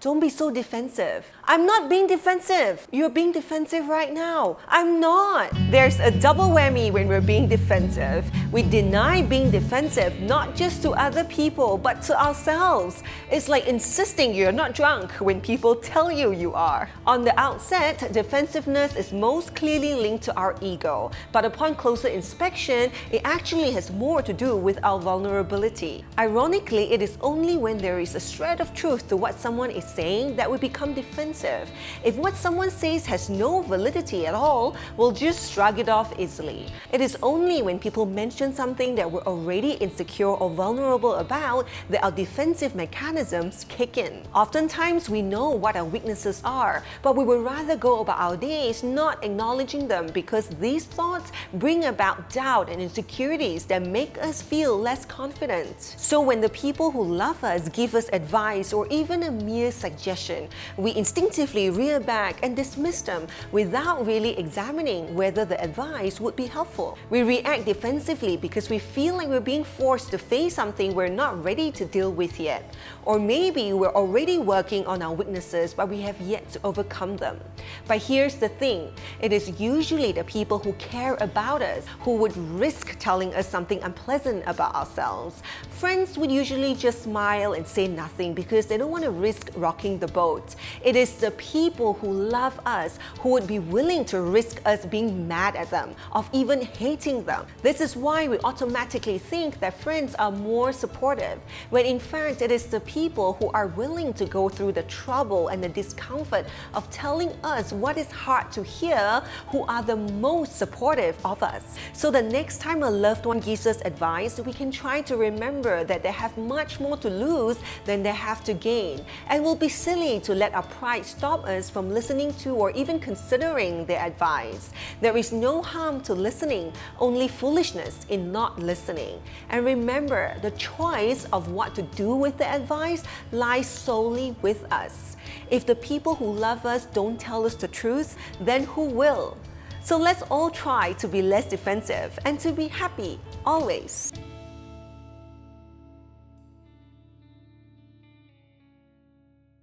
don't be so defensive. I'm not being defensive. You're being defensive right now. I'm not. There's a double whammy when we're being defensive. We deny being defensive not just to other people but to ourselves. It's like insisting you're not drunk when people tell you you are. On the outset, defensiveness is most clearly linked to our ego, but upon closer inspection, it actually has more to do with our vulnerability. Ironically, it is only when there is a shred of truth to what someone is saying that we become defensive. If what someone says has no validity at all, we'll just shrug it off easily. It is only when people mention something that we're already insecure or vulnerable about that our defensive mechanisms kick in. Oftentimes, we know what our weaknesses are, but we would rather go about our days not acknowledging them because these thoughts bring about doubt and insecurities that make us feel less confident. So when the people who love us give us advice or even a mere suggestion, we instinctively rear back and dismiss them without really examining whether the advice would be helpful. We react defensively because we feel like we're being forced to face something we're not ready to deal with yet. Or maybe we're already working on our weaknesses but we have yet to overcome them. But here's the thing, it is usually the people who care about us who would risk telling us something unpleasant about ourselves. Friends would usually just smile and say nothing because they don't want to risk rocking the boat. It is the people who love us who would be willing to risk us being mad at them, of even hating them. This is why we automatically think that friends are more supportive, when in fact it is the people who are willing to go through the trouble and the discomfort of telling us what is hard to hear who are the most supportive of us. So the next time a loved one gives us advice, we can try to remember that they have much more to lose than they have to gain, and will be silly to let our pride stop us from listening to or even considering their advice. There is no harm to listening, only foolishness in not listening. And remember, the choice of what to do with the advice lies solely with us. If the people who love us don't tell us the truth, then who will? So let's all try to be less defensive and to be happy always.